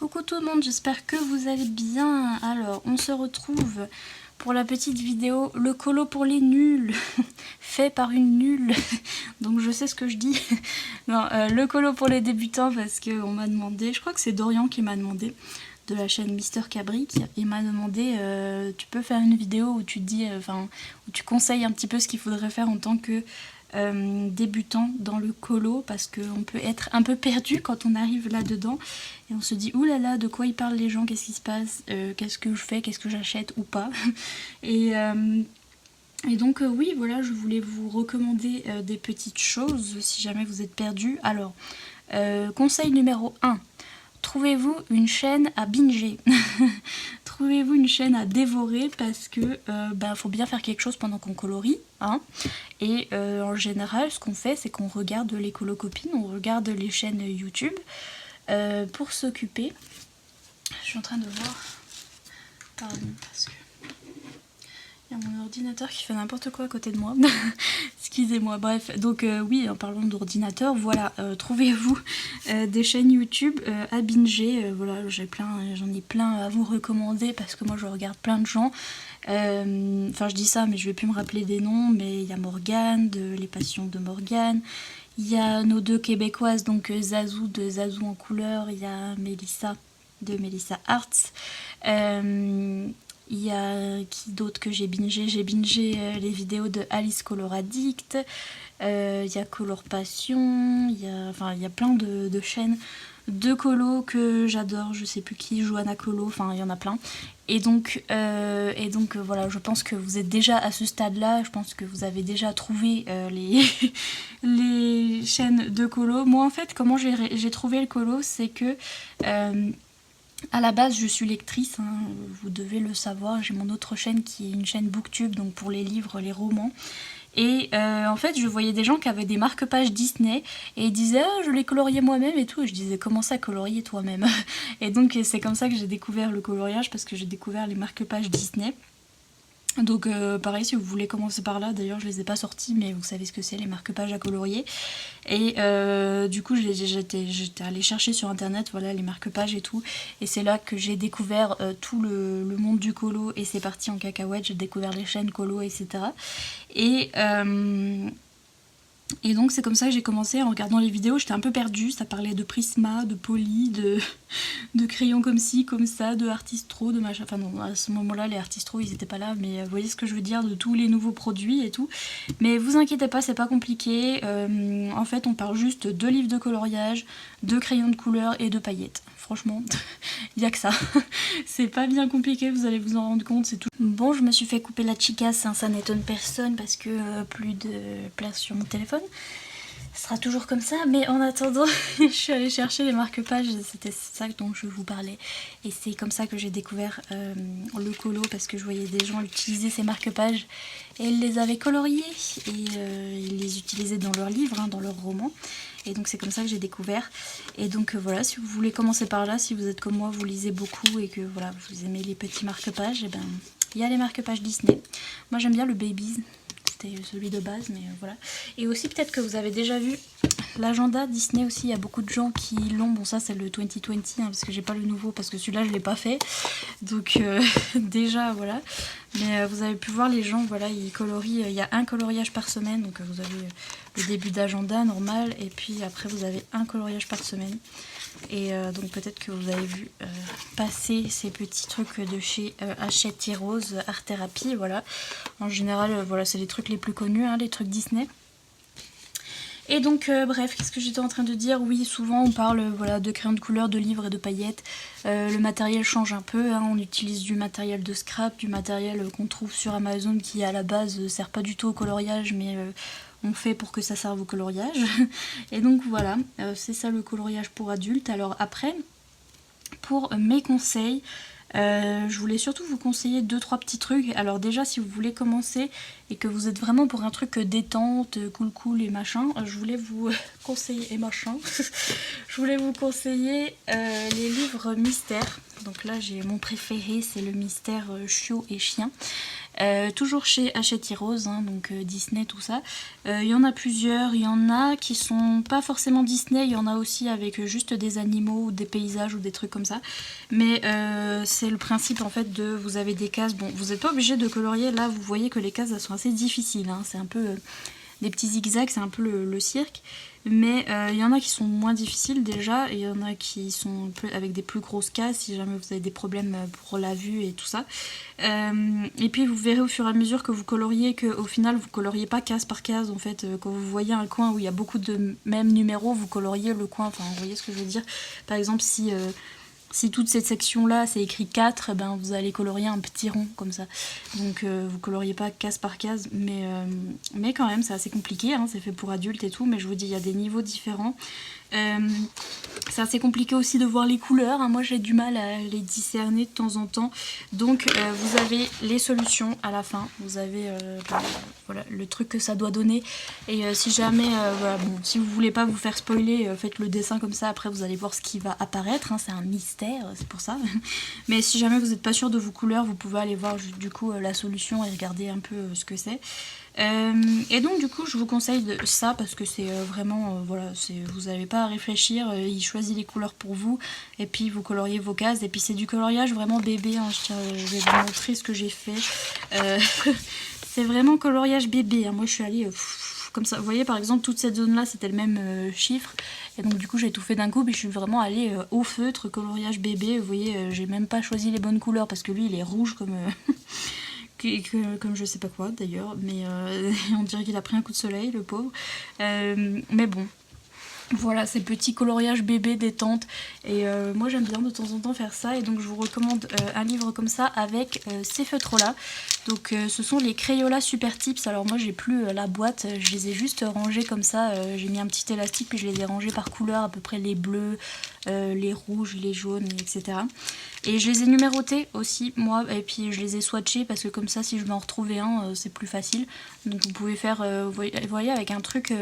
Coucou tout le monde, j'espère que vous allez bien. Alors, on se retrouve pour la petite vidéo le colo pour les nuls, fait par une nulle. Donc je sais ce que je dis. Non, le colo pour les débutants parce qu'on m'a demandé, je crois que c'est Dorian qui m'a demandé, de la chaîne Mister Cabric, il m'a demandé tu peux faire une vidéo où tu dis, où tu conseilles un petit peu ce qu'il faudrait faire en tant que débutant dans le colo, parce qu'on peut être un peu perdu quand on arrive là-dedans et on se dit oulala, de quoi ils parlent les gens, qu'est-ce qui se passe, qu'est-ce que je fais, qu'est-ce que j'achète ou pas. Et donc oui, voilà, je voulais vous recommander des petites choses si jamais vous êtes perdu. Alors, conseil numéro 1. Trouvez-vous une chaîne à binger. Trouvez-vous une chaîne à dévorer parce que faut bien faire quelque chose pendant qu'on colorie. Hein. Et en général, ce qu'on fait, c'est qu'on regarde les colocopines, on regarde les chaînes YouTube pour s'occuper. Je suis en train de voir. Pardon, parce que il y a mon ordinateur qui fait n'importe quoi à côté de moi. Excusez-moi, bref. Donc oui, en parlant d'ordinateur, voilà, trouvez-vous des chaînes YouTube à binger. Voilà, j'en ai plein à vous recommander parce que moi je regarde plein de gens. Enfin je dis ça, mais je vais plus me rappeler des noms, mais il y a Morgane, de Les Passions de Morgane. Il y a nos deux québécoises, donc Zazou de Zazou en couleur. Il y a Mélissa de Mélissa Arts. Il y a qui d'autre que j'ai bingé? J'ai bingé les vidéos de Alice Color Addict, il y a Color Passion, il y a plein de chaînes de colo que j'adore, je sais plus qui, Johanna Colo, enfin il y en a plein. Et donc voilà, je pense que vous êtes déjà à ce stade-là, je pense que vous avez déjà trouvé les chaînes de colo. Moi en fait, comment j'ai trouvé le colo, c'est que à la base, je suis lectrice, hein, vous devez le savoir. J'ai mon autre chaîne qui est une chaîne Booktube, donc pour les livres, les romans. Et en fait, je voyais des gens qui avaient des marque-pages Disney et ils disaient ah, je les coloriais moi-même et tout. Et je disais comment ça colorier toi-même? Et donc c'est comme ça que j'ai découvert le coloriage, parce que j'ai découvert les marque-pages Disney. Donc pareil, si vous voulez commencer par là, d'ailleurs je les ai pas sortis, mais vous savez ce que c'est, les marque-pages à colorier. Et du coup j'étais allée chercher sur internet, voilà, les marque-pages et tout, et c'est là que j'ai découvert tout le monde du colo, et c'est parti en cacahuète, j'ai découvert les chaînes colo, etc. Et donc c'est comme ça que j'ai commencé. En regardant les vidéos, j'étais un peu perdue, ça parlait de Prisma, de Poly, de crayons comme ci, comme ça, de Artistro, de machin. Enfin non, à ce moment-là, les Artistro, ils étaient pas là, mais vous voyez ce que je veux dire, de tous les nouveaux produits et tout. Mais vous inquiétez pas, c'est pas compliqué. En fait, on parle juste de livres de coloriage, de crayons de couleur et de paillettes. Franchement, il y a que ça. C'est pas bien compliqué, vous allez vous en rendre compte, c'est tout. Bon, je me suis fait couper la chicasse, hein, ça n'étonne personne parce que plus de place sur mon téléphone. Ce sera toujours comme ça, mais en attendant, je suis allée chercher les marque-pages, c'était ça dont je vous parlais. Et c'est comme ça que j'ai découvert le colo, parce que je voyais des gens utiliser ces marque-pages et ils les avaient coloriés et ils les utilisaient dans leurs livres, hein, dans leurs romans. Et donc c'est comme ça que j'ai découvert. Et donc voilà, si vous voulez commencer par là, si vous êtes comme moi, vous lisez beaucoup et que voilà, vous aimez les petits marque-pages, et ben il y a les marque-pages Disney. Moi j'aime bien le Babies, c'était celui de base, mais voilà. Et aussi peut-être que vous avez déjà vu l'agenda Disney aussi, il y a beaucoup de gens qui l'ont. Bon ça c'est le 2020, hein, parce que j'ai pas le nouveau, parce que celui-là je l'ai pas fait. Donc déjà voilà. Mais vous avez pu voir les gens, voilà, ils colorient, il y a un coloriage par semaine, donc vous avez le début d'agenda normal, et puis après vous avez un coloriage par semaine. Et donc peut-être que vous avez vu passer ces petits trucs de chez Hachette Rose, Art Therapy, voilà. En général, voilà, c'est les trucs les plus connus, hein, les trucs Disney. Et donc bref, qu'est-ce que j'étais en train de dire? Oui, souvent on parle voilà, de crayons de couleur, de livres et de paillettes. Le matériel change un peu, hein. On utilise du matériel de scrap, du matériel qu'on trouve sur Amazon qui à la base sert pas du tout au coloriage, mais on fait pour que ça serve au coloriage. Et donc voilà, c'est ça le coloriage pour adultes. Alors après, pour mes conseils, je voulais surtout vous conseiller 2-3 petits trucs. Alors déjà, si vous voulez commencer, et que vous êtes vraiment pour un truc détente, cool et machin, je voulais vous conseiller, et machin, je voulais vous conseiller les livres mystères. Donc là j'ai mon préféré, c'est le mystère chiot et chien. Toujours chez Hachette Heroes, hein, donc Disney, tout ça. Il y en a plusieurs, il y en a qui sont pas forcément Disney, il y en a aussi avec juste des animaux ou des paysages ou des trucs comme ça. Mais c'est le principe en fait de, vous avez des cases, bon vous n'êtes pas obligé de colorier, là vous voyez que les cases elles sont assez difficiles, hein, c'est un peu des petits zigzags, c'est un peu le cirque. Mais il y en a qui sont moins difficiles déjà, et il y en a qui sont un peu avec des plus grosses cases si jamais vous avez des problèmes pour la vue et tout ça. Et puis vous verrez au fur et à mesure que vous coloriez qu'au final vous coloriez pas case par case en fait. Quand vous voyez un coin où il y a beaucoup de mêmes numéros, vous coloriez le coin, enfin vous voyez ce que je veux dire. Par exemple si toute cette section là c'est écrit 4, ben vous allez colorier un petit rond comme ça. Donc vous coloriez pas case par case, mais quand même c'est assez compliqué, hein, c'est fait pour adultes et tout, mais je vous dis il y a des niveaux différents. C'est assez compliqué aussi de voir les couleurs, hein. Moi j'ai du mal à les discerner de temps en temps, donc vous avez les solutions à la fin, vous avez voilà, le truc que ça doit donner, et si jamais, voilà, bon, si vous voulez pas vous faire spoiler, faites le dessin comme ça, après vous allez voir ce qui va apparaître, hein, c'est un mystère, c'est pour ça. Mais si jamais vous n'êtes pas sûr de vos couleurs, vous pouvez aller voir du coup la solution et regarder un peu ce que c'est. Et donc du coup je vous conseille ça parce que c'est vraiment voilà, vous n'avez pas à réfléchir, il choisit les couleurs pour vous et puis vous coloriez vos cases, et puis c'est du coloriage vraiment bébé, hein, je vais vous montrer ce que j'ai fait. C'est vraiment coloriage bébé, hein. Moi je suis allée comme ça, vous voyez par exemple toute cette zone là c'était le même chiffre, et donc du coup j'ai tout fait d'un coup, mais je suis vraiment allée au feutre, coloriage bébé, vous voyez, j'ai même pas choisi les bonnes couleurs parce que lui il est rouge comme comme je sais pas quoi d'ailleurs, mais on dirait qu'il a pris un coup de soleil le pauvre, mais bon. Voilà, ces petits coloriages bébé détente, et moi j'aime bien de temps en temps faire ça, et donc je vous recommande un livre comme ça avec ces feutres là. Donc ce sont les Crayola Super Tips. Alors moi j'ai plus la boîte, je les ai juste rangés comme ça, j'ai mis un petit élastique puis je les ai rangés par couleur, à peu près les bleus, les rouges, les jaunes, etc. Et je les ai numérotés aussi moi, et puis je les ai swatchés parce que comme ça si je m'en retrouvais un c'est plus facile. Donc vous pouvez faire, vous voyez avec un truc,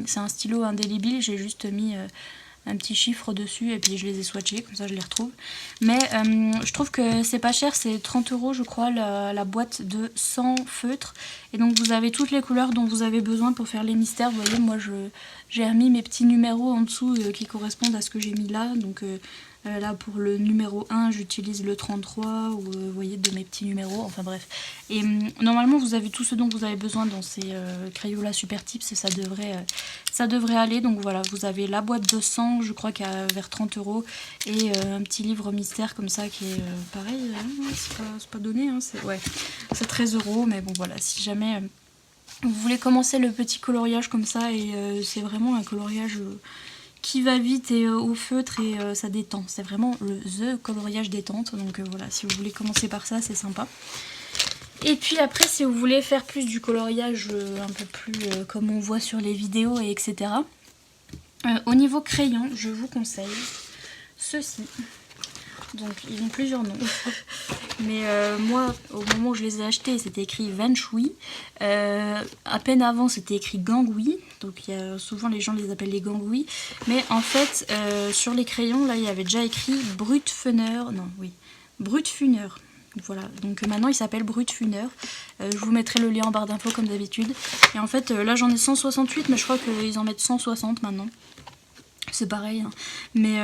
c'est un stylo indélébile, j'ai juste mis un petit chiffre dessus et puis je les ai swatchés, comme ça je les retrouve. Mais je trouve que c'est pas cher, c'est 30 € je crois la boîte de 100 feutres. Et donc vous avez toutes les couleurs dont vous avez besoin pour faire les mystères. Vous voyez, moi j'ai remis mes petits numéros en dessous qui correspondent à ce que j'ai mis là. Donc là pour le numéro 1 j'utilise le 33, ou vous voyez, de mes petits numéros, enfin bref. Et normalement vous avez tout ce dont vous avez besoin dans ces Crayola Super Tips, et ça devrait aller. Donc voilà, vous avez la boîte de 100, je crois qu'à vers 30 €, et un petit livre mystère comme ça qui est pareil, c'est pas donné, hein, c'est 13 €, mais bon voilà, si jamais vous voulez commencer le petit coloriage comme ça, et c'est vraiment un coloriage qui va vite et au feutre, et ça détend, c'est vraiment the coloriage détente. Donc voilà, si vous voulez commencer par ça, c'est sympa. Et puis après, si vous voulez faire plus du coloriage un peu plus comme on voit sur les vidéos, et etc. Au niveau crayon, je vous conseille ceux-ci. Donc ils ont plusieurs noms. Mais moi, au moment où je les ai achetés, c'était écrit Wen Shui. À peine avant, c'était écrit Gangui. Donc souvent les gens les appellent les Gangui. Mais en fait, sur les crayons, là, il y avait déjà écrit Brutfuner. Non, oui. Brutfuner. Voilà, donc maintenant il s'appelle Brutfuner. Je vous mettrai le lien en barre d'infos comme d'habitude. Et en fait, là j'en ai 168, mais je crois qu'ils en mettent 160 maintenant. C'est pareil, hein. Mais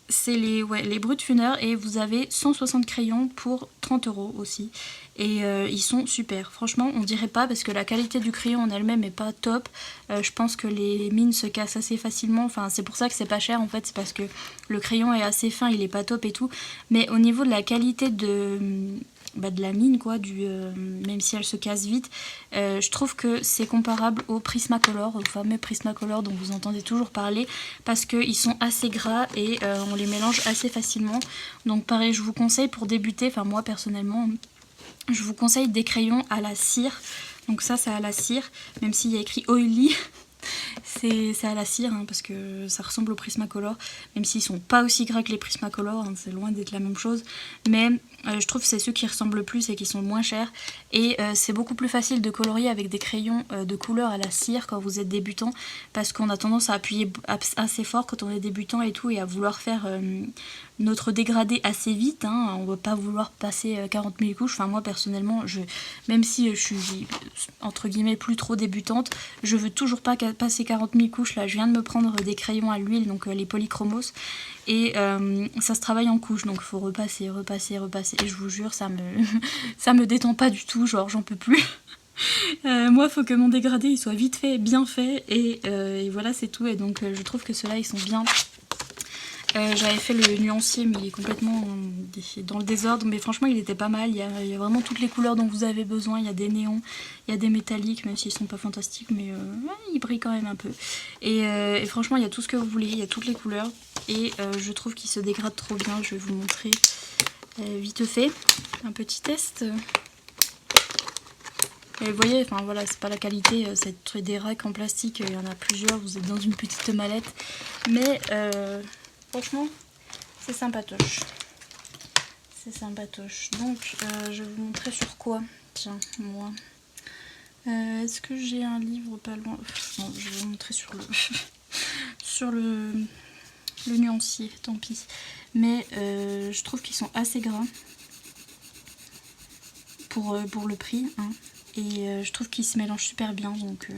c'est les Brutfuner, et vous avez 160 crayons pour 30 € aussi. Et ils sont super, franchement on dirait pas, parce que la qualité du crayon en elle-même est pas top. Je pense que les mines se cassent assez facilement, enfin c'est pour ça que c'est pas cher en fait, c'est parce que le crayon est assez fin, il est pas top et tout. Mais au niveau de la qualité de la mine quoi, même si elle se casse vite, je trouve que c'est comparable au Prismacolor, au fameux Prismacolor dont vous entendez toujours parler, parce qu'ils sont assez gras et on les mélange assez facilement. Donc pareil, je vous conseille pour débuter, enfin moi personnellement, je vous conseille des crayons à la cire. Donc ça c'est à la cire, même s'il y a écrit oily. C'est à la cire, hein, parce que ça ressemble au Prismacolor, même s'ils sont pas aussi gras que les Prismacolor, hein, c'est loin d'être la même chose. Mais je trouve que c'est ceux qui ressemblent le plus et qui sont le moins chers. Et c'est beaucoup plus facile de colorier avec des crayons de couleur à la cire quand vous êtes débutant, parce qu'on a tendance à appuyer assez fort quand on est débutant et tout, et à vouloir faire notre dégradé assez vite, hein. On ne va pas vouloir passer 40 000 couches. Enfin moi personnellement, même si je suis entre guillemets plus trop débutante, je veux toujours pas passer 40 000 couches. Là je viens de me prendre des crayons à l'huile, donc les polychromos, et ça se travaille en couches, donc il faut repasser, et je vous jure ça me détend pas du tout, genre j'en peux plus. Moi faut que mon dégradé il soit vite fait, bien fait, et voilà c'est tout. Et donc je trouve que ceux-là ils sont bien. J'avais fait le nuancier, mais il est complètement dans le désordre, mais franchement il était pas mal. Il y a vraiment toutes les couleurs dont vous avez besoin. Il y a des néons, il y a des métalliques, même s'ils sont pas fantastiques, mais ils brillent quand même un peu. Et franchement il y a tout ce que vous voulez, il y a toutes les couleurs, et je trouve qu'ils se dégradent trop bien. Je vais vous montrer vite fait un petit test. Et vous voyez, enfin voilà, c'est pas la qualité, c'est des racks en plastique, il y en a plusieurs, vous êtes dans une petite mallette, mais franchement, c'est sympatoche. C'est sympatoche. Donc, je vais vous montrer sur quoi. Tiens, moi. Est-ce que j'ai un livre pas loin? Non, je vais vous montrer sur le sur le nuancier, tant pis. Mais je trouve qu'ils sont assez gras pour le prix, hein. Et je trouve qu'ils se mélangent super bien, donc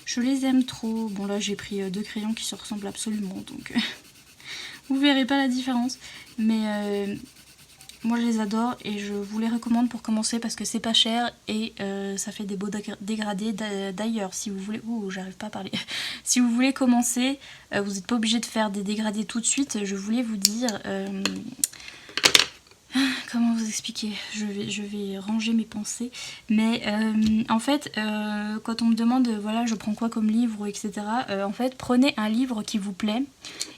je les aime trop. Bon là j'ai pris deux crayons qui se ressemblent absolument, donc vous verrez pas la différence, mais moi je les adore et je vous les recommande pour commencer parce que c'est pas cher et ça fait des beaux dégradés. D'ailleurs, si vous voulez... Ouh, j'arrive pas à parler. Si vous voulez commencer, vous n'êtes pas obligé de faire des dégradés tout de suite. Je voulais vous dire... comment vous expliquer? Je vais ranger mes pensées. Mais en fait, quand on me demande, voilà, je prends quoi comme livre, etc. En fait, prenez un livre qui vous plaît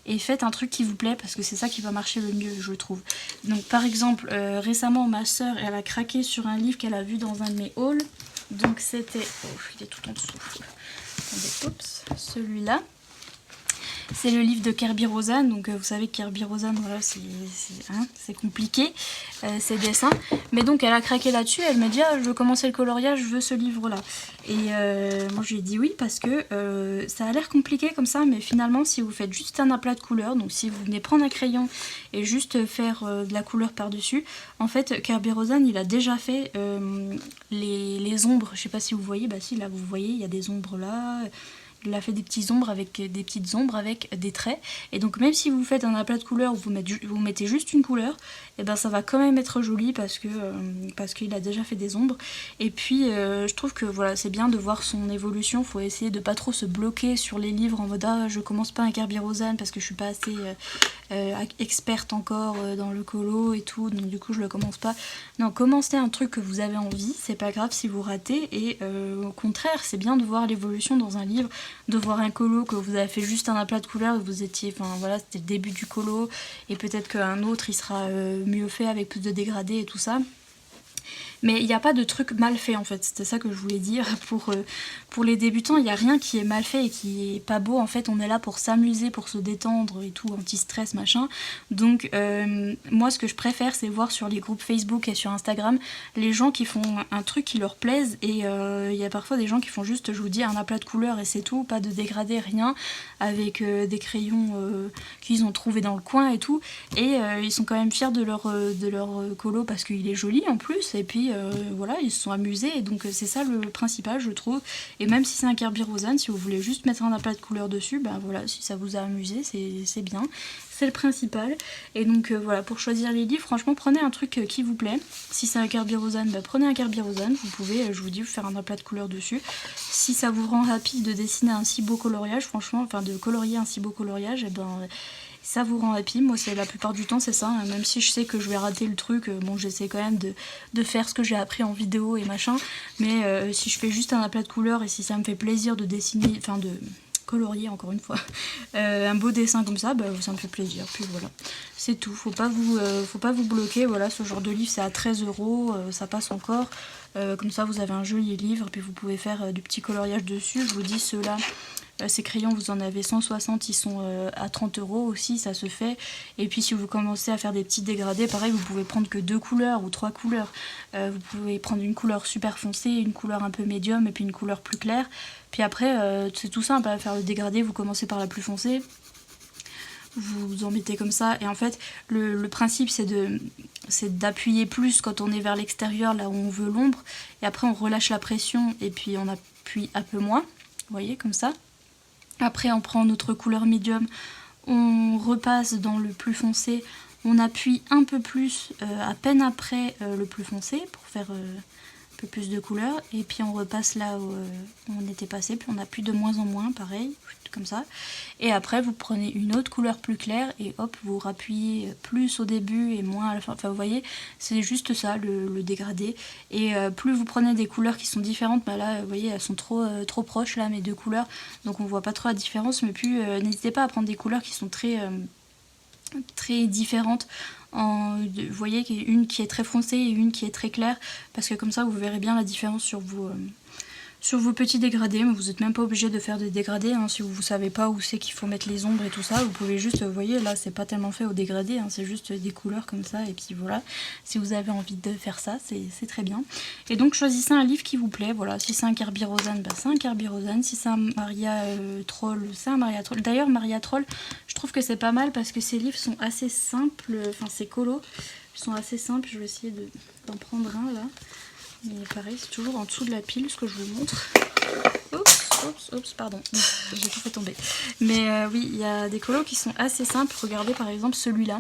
et faites un truc qui vous plaît parce que c'est ça qui va marcher le mieux, je trouve. Donc, par exemple, récemment, ma soeur, elle a craqué sur un livre qu'elle a vu dans un de mes hauls. Donc, c'était... Oh, il est tout en dessous. Attendez, oups, celui-là. C'est le livre de Kerby Rosanes, donc vous savez que Kerby Rosanes, voilà, c'est compliqué, ses dessins. Mais donc elle a craqué là-dessus, elle m'a dit ah, je veux commencer le coloriage, je veux ce livre-là. Et moi je lui ai dit oui parce que ça a l'air compliqué comme ça, mais finalement si vous faites juste un aplat de couleurs, donc si vous venez prendre un crayon et juste faire de la couleur par-dessus, en fait Kerby Rosanes il a déjà fait les ombres, je sais pas si vous voyez, bah si là vous voyez, il y a des ombres là. Il a fait des petites ombres avec des traits. Et donc même si vous faites un aplat de couleurs où vous mettez juste une couleur, et ben ça va quand même être joli parce qu'il a déjà fait des ombres. Et puis je trouve que voilà, c'est bien de voir son évolution. Faut essayer de pas trop se bloquer sur les livres en mode ah je commence pas un Kerby Rosanes parce que je suis pas assez experte encore dans le colo et tout, donc du coup je le commence pas. Non, commencez un truc que vous avez envie, c'est pas grave si vous ratez, et au contraire c'est bien de voir l'évolution dans un livre, de voir un colo que vous avez fait juste un aplat de couleurs et vous étiez, enfin voilà, c'était le début du colo et peut-être qu'un autre il sera mieux fait avec plus de dégradés et tout ça. Mais il n'y a pas de truc mal fait en fait, c'était ça que je voulais dire. Pour les débutants, il n'y a rien qui est mal fait et qui est pas beau. En fait, on est là pour s'amuser, pour se détendre et tout, anti-stress, machin. Donc moi, ce que je préfère, c'est voir sur les groupes Facebook et sur Instagram, les gens qui font un truc qui leur plaise. Et il y a parfois des gens qui font juste, je vous dis, un aplat de couleurs et c'est tout, pas de dégradé, rien, avec des crayons qu'ils ont trouvés dans le coin et tout. Et ils sont quand même fiers de leur colo parce qu'il est joli en plus. Et puis voilà, ils se sont amusés et donc c'est ça le principal, je trouve. Et même si c'est un Kerby Rosanes, si vous voulez juste mettre un aplat de couleurs dessus, ben voilà, si ça vous a amusé, c'est bien, c'est le principal. Et donc voilà, pour choisir les livres, franchement prenez un truc qui vous plaît. Si c'est un Kerby Rosanes, ben prenez un Kerby Rosanes, vous pouvez, je vous dis, faire un aplat de couleurs dessus. Si ça vous rend rapide de dessiner un si beau coloriage, franchement, enfin de colorier un si beau coloriage, et ben ça vous rend happy. Moi c'est la plupart du temps c'est ça, hein. Même si je sais que je vais rater le truc, bon j'essaie quand même de faire ce que j'ai appris en vidéo et machin, mais si je fais juste un aplat de couleurs et si ça me fait plaisir de dessiner, enfin de colorier encore une fois, un beau dessin comme ça, bah, ça me fait plaisir. Puis voilà, c'est tout. Faut pas vous bloquer. Voilà, ce genre de livre c'est à 13 €, ça passe encore. Comme ça vous avez un joli livre, puis vous pouvez faire du petit coloriage dessus. Je vous dis ceux-là. Ces crayons, vous en avez 160, ils sont à 30 € aussi, ça se fait. Et puis si vous commencez à faire des petits dégradés, pareil, vous pouvez prendre que 2 couleurs ou 3 couleurs. Vous pouvez prendre une couleur super foncée, une couleur un peu médium et puis une couleur plus claire. Puis après, c'est tout simple à faire le dégradé, vous commencez par la plus foncée. Vous en mettez comme ça. Et en fait, le principe, c'est d'appuyer plus quand on est vers l'extérieur, là où on veut l'ombre. Et après, on relâche la pression et puis on appuie un peu moins. Vous voyez, comme ça. Après on prend notre couleur médium, on repasse dans le plus foncé, on appuie un peu plus à peine après le plus foncé pour faire un peu plus de couleur. Et puis on repasse là où on était passé, puis on appuie de moins en moins, pareil, comme ça. Et après vous prenez une autre couleur plus claire et hop, vous rappuyez plus au début et moins à la fin. Enfin vous voyez, c'est juste ça le dégradé. Et plus vous prenez des couleurs qui sont différentes, bah là vous voyez elles sont trop proches là mes deux couleurs, donc on voit pas trop la différence. Mais puis n'hésitez pas à prendre des couleurs qui sont très différentes. Vous voyez qu'il y a une qui est très foncée et une qui est très claire, parce que comme ça vous verrez bien la différence sur vos petits dégradés. Mais vous n'êtes même pas obligé de faire des dégradés, hein. Si vous ne savez pas où c'est qu'il faut mettre les ombres et tout ça, vous pouvez juste, vous voyez là c'est pas tellement fait au dégradé, hein, c'est juste des couleurs comme ça. Et puis voilà, si vous avez envie de faire ça, c'est très bien. Et donc choisissez un livre qui vous plaît. Voilà, si c'est un Kirby Roseanne, bah, c'est un Kirby Roseanne. Si c'est un Maria Troll, c'est un Maria Troll. D'ailleurs Maria Troll, je trouve que c'est pas mal parce que ces livres sont assez simples, enfin ces colos sont assez simples. Je vais essayer d'en prendre un là. Mais pareil, c'est toujours en dessous de la pile ce que je vous montre. Oups, pardon, j'ai tout fait tomber. Mais oui, il y a des colos qui sont assez simples. Regardez par exemple celui-là.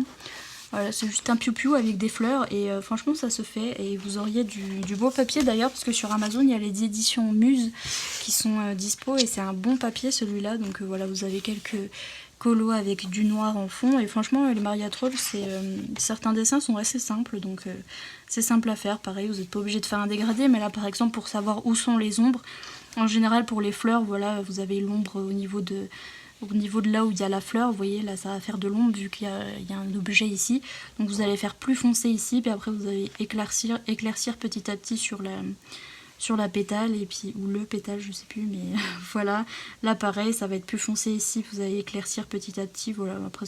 Voilà, c'est juste un piou-piou avec des fleurs et franchement ça se fait. Et vous auriez du beau papier d'ailleurs, parce que sur Amazon il y a les éditions Muse qui sont dispo et c'est un bon papier celui-là. Donc voilà, vous avez quelques colos avec du noir en fond et franchement les Maria Troll, certains dessins sont assez simples, donc c'est simple à faire. Pareil, vous n'êtes pas obligé de faire un dégradé, mais là par exemple pour savoir où sont les ombres, en général pour les fleurs, voilà, vous avez l'ombre au niveau de là où il y a la fleur. Vous voyez là ça va faire de l'ombre vu qu'il y a un objet ici, donc vous allez faire plus foncé ici, puis après vous allez éclaircir petit à petit sur la pétale, et puis ou le pétale, je sais plus, mais voilà. Là pareil, ça va être plus foncé ici, vous allez éclaircir petit à petit. Voilà, après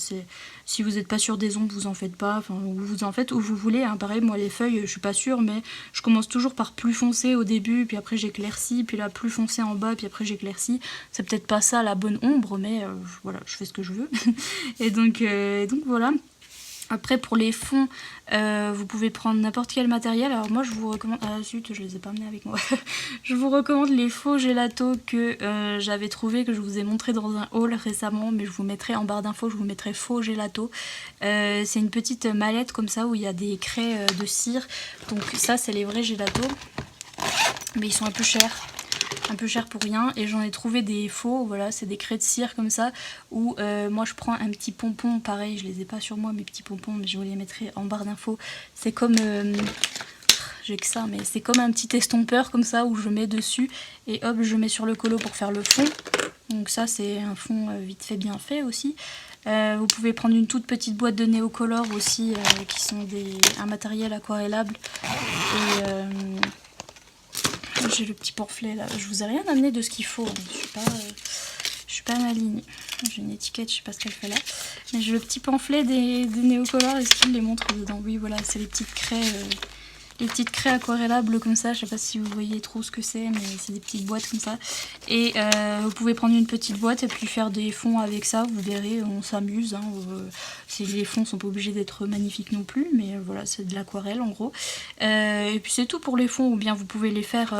si vous n'êtes pas sûr des ombres, vous en faites pas, enfin vous en faites où vous voulez, hein. Pareil, moi les feuilles, je suis pas sûre, mais je commence toujours par plus foncé au début, puis après j'éclaircis, puis là plus foncé en bas, puis après j'éclaircis. C'est peut-être pas ça la bonne ombre, mais voilà, je fais ce que je veux. et donc voilà. Après pour les fonds, vous pouvez prendre n'importe quel matériel. Alors moi je vous recommande... Ah zut, je les ai pas amenés avec moi. Je vous recommande les faux gelatos que j'avais trouvé, que je vous ai montré dans un haul récemment, mais je vous mettrai en barre d'infos, je vous mettrai faux gelatos. C'est une petite mallette comme ça où il y a des craies de cire. Donc ça c'est les vrais gelatos, mais ils sont un peu chers pour rien, et j'en ai trouvé des faux. Voilà, c'est des craies de cire comme ça où moi je prends un petit pompon, pareil je les ai pas sur moi mes petits pompons, mais je vous les mettrai en barre d'infos. C'est comme j'ai que ça, mais c'est comme un petit estompeur comme ça où je mets dessus et hop je mets sur le colo pour faire le fond. Donc ça c'est un fond vite fait bien fait aussi. Vous pouvez prendre une toute petite boîte de néocolor aussi, qui sont un matériel aquarellable. Et j'ai le petit pamphlet là, je vous ai rien amené de ce qu'il faut, je suis pas maligne. J'ai une étiquette, je sais pas ce qu'elle fait là, mais j'ai le petit pamphlet des néocolor. Est-ce qu'il les montre dedans? Oui voilà, c'est les petites craies aquarellables comme ça. Je sais pas si vous voyez trop ce que c'est, mais c'est des petites boîtes comme ça. Et vous pouvez prendre une petite boîte et puis faire des fonds avec ça. Vous verrez, on s'amuse, hein. Les fonds sont pas obligés d'être magnifiques non plus, mais voilà, c'est de l'aquarelle en gros. Et puis c'est tout pour les fonds. Ou bien vous pouvez les faire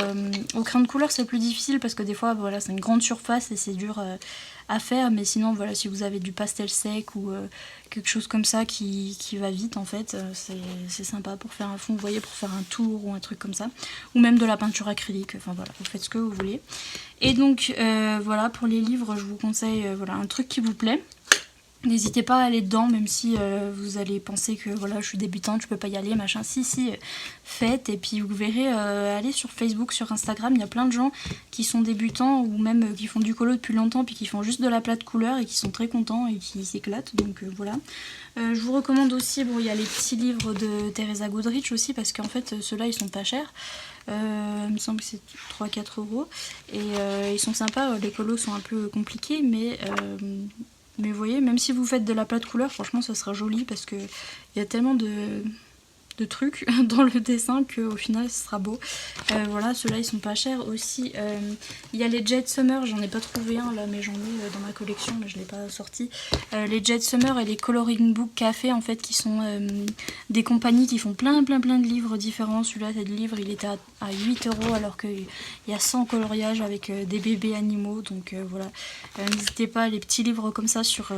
au crayon de couleur, c'est plus difficile parce que des fois voilà, c'est une grande surface et c'est dur à faire. Mais sinon voilà, si vous avez du pastel sec ou quelque chose comme ça qui va vite en fait, c'est sympa pour faire un fond, vous voyez, pour faire un tour ou un truc comme ça, ou même de la peinture acrylique. Enfin voilà, vous faites ce que vous voulez. Et donc voilà, pour les livres je vous conseille voilà, un truc qui vous plaît. N'hésitez pas à aller dedans, même si vous allez penser que voilà, je suis débutante, je peux pas y aller, machin. Si, faites. Et puis vous verrez, allez sur Facebook, sur Instagram, il y a plein de gens qui sont débutants ou même qui font du colo depuis longtemps, puis qui font juste de la plate couleur et qui sont très contents et qui s'éclatent. Donc voilà. Je vous recommande aussi, bon, il y a les petits livres de Teresa Goodrich aussi, parce qu'en fait, ceux-là, ils sont pas chers. Il me semble que c'est 3-4 euros. Et ils sont sympas, les colos sont un peu compliqués, mais vous voyez, même si vous faites de la plate couleur, franchement ça sera joli parce que il y a tellement de trucs dans le dessin qu'au final ce sera beau. Voilà, ceux-là ils sont pas chers aussi. Il y a les Jet Summer, j'en ai pas trouvé un là, mais j'en ai dans ma collection, mais je l'ai pas sorti. Les Jet Summer et les Coloring Book Café en fait, qui sont des compagnies qui font plein de livres différents. Celui-là, c'est le livre, il était à 8 € alors qu'il y a 100 coloriages avec des bébés animaux. Donc voilà, n'hésitez pas, les petits livres comme ça sur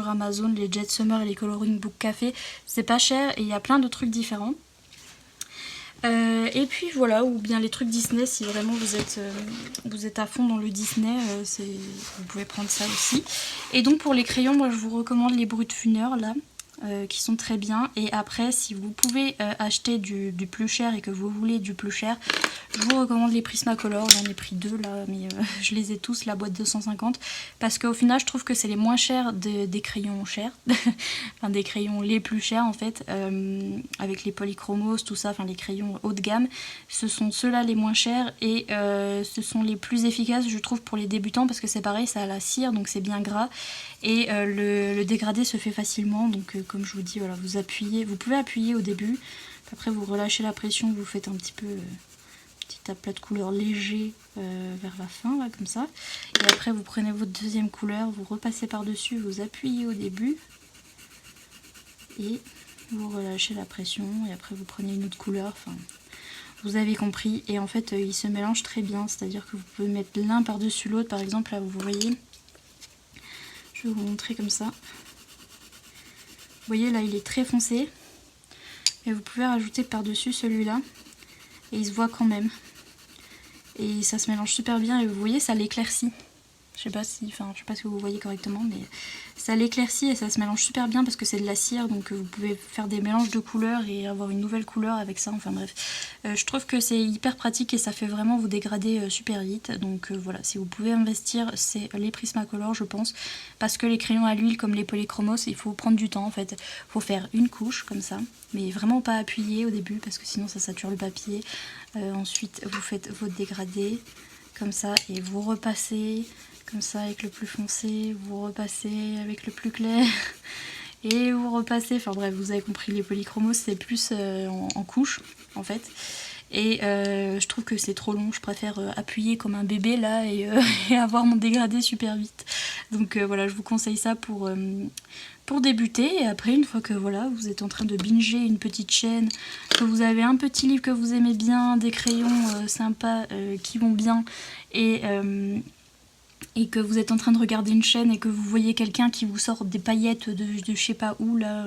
Amazon, les Jet Summer et les Coloring Book Café, c'est pas cher et il y a plein de trucs différents. Et puis voilà, ou bien les trucs Disney, si vraiment vous êtes à fond dans le Disney, vous pouvez prendre ça aussi. Et donc pour les crayons, moi je vous recommande les Brutfuner là, qui sont très bien. Et après, si vous pouvez acheter du plus cher et que vous voulez du plus cher, je vous recommande les Prismacolor. J'en ai pris 2 là, mais je les ai tous, la boîte 250, parce qu'au final je trouve que c'est les moins chers des crayons chers, enfin des crayons les plus chers en fait, avec les polychromos, tout ça, enfin les crayons haut de gamme, ce sont ceux-là les moins chers et ce sont les plus efficaces je trouve pour les débutants, parce que c'est pareil, ça a la cire donc c'est bien gras et le dégradé se fait facilement. Donc comme je vous dis, voilà, vous pouvez appuyer au début, après vous relâchez la pression, vous faites un petit peu petit aplat de couleur léger vers la fin là, comme ça, et après vous prenez votre deuxième couleur, vous repassez par dessus, vous appuyez au début et vous relâchez la pression, et après vous prenez une autre couleur, enfin vous avez compris. Et en fait ils se mélangent très bien, c'est à dire que vous pouvez mettre l'un par dessus l'autre. Par exemple là, vous voyez, je vais vous montrer comme ça, vous voyez là il est très foncé et vous pouvez rajouter par dessus celui-là et il se voit quand même, et ça se mélange super bien. Et vous voyez, ça l'éclaircit. Je sais pas si vous voyez correctement, mais ça l'éclaircit et ça se mélange super bien parce que c'est de la cire, donc vous pouvez faire des mélanges de couleurs et avoir une nouvelle couleur avec ça. Enfin bref, je trouve que c'est hyper pratique et ça fait vraiment vous dégrader super vite. Donc voilà, si vous pouvez investir, c'est les Prismacolor je pense, parce que les crayons à l'huile comme les polychromos, il faut prendre du temps en fait. Il faut faire une couche comme ça, mais vraiment pas appuyer au début parce que sinon ça sature le papier. Ensuite vous faites votre dégradé comme ça et vous repassez comme ça avec le plus foncé, vous repassez avec le plus clair et vous repassez, enfin bref, vous avez compris, les polychromos c'est plus en couche en fait. Et je trouve que c'est trop long, je préfère appuyer comme un bébé là et avoir mon dégradé super vite. Donc voilà, je vous conseille ça pour débuter. Et après, une fois que voilà, vous êtes en train de binger une petite chaîne, que vous avez un petit livre que vous aimez bien, des crayons sympas qui vont bien, et que vous êtes en train de regarder une chaîne et que vous voyez quelqu'un qui vous sort des paillettes de je sais pas où là,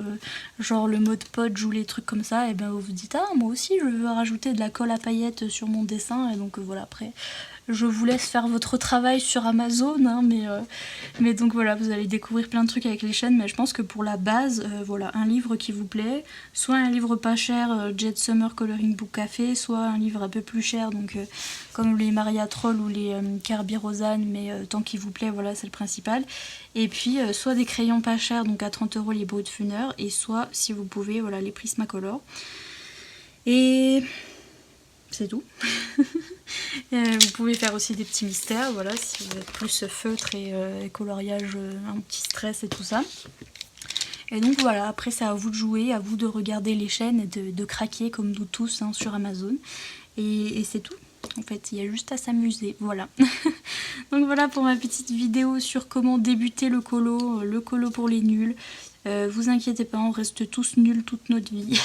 genre le mode Podge ou les trucs comme ça, et ben vous vous dites ah moi aussi je veux rajouter de la colle à paillettes sur mon dessin. Et donc voilà, après je vous laisse faire votre travail sur Amazon, hein, mais donc voilà, vous allez découvrir plein de trucs avec les chaînes. Mais je pense que pour la base, voilà, un livre qui vous plaît, soit un livre pas cher, Jet Summer Coloring Book Café, soit un livre un peu plus cher, donc comme les Maria Troll ou les Carby Rosanne, mais tant qu'il vous plaît, voilà, c'est le principal. Et puis soit des crayons pas chers, donc à 30 € les Brutfuner, et soit si vous pouvez, voilà, les Prismacolor. Et c'est tout. Vous pouvez faire aussi des petits mystères, voilà, si vous êtes plus feutre et coloriage, un petit stress et tout ça. Et donc voilà, après c'est à vous de jouer, à vous de regarder les chaînes et de craquer comme nous tous, hein, sur Amazon. Et c'est tout. En fait, il y a juste à s'amuser, voilà. Donc voilà pour ma petite vidéo sur comment débuter le colo pour les nuls. Vous inquiétez pas, on reste tous nuls toute notre vie.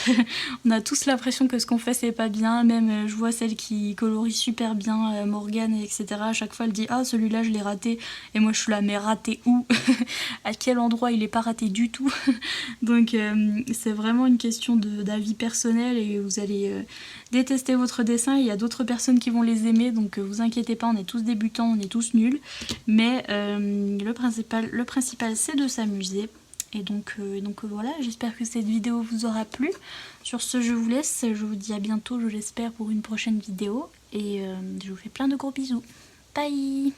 On a tous l'impression que ce qu'on fait c'est pas bien. Même je vois celle qui colorie super bien, Morgane, etc. À chaque fois elle dit ah celui-là je l'ai raté. Et moi je suis là, mais raté où? À quel endroit il est pas raté du tout? Donc c'est vraiment une question d'avis personnel et vous allez détester votre dessin. Il y a d'autres personnes qui vont les aimer, donc vous inquiétez pas, on est tous débutants, on est tous nuls. Mais le principal c'est de s'amuser. Et donc voilà, j'espère que cette vidéo vous aura plu. Sur ce, je vous laisse, je vous dis à bientôt, je l'espère, pour une prochaine vidéo. Et je vous fais plein de gros bisous. Bye!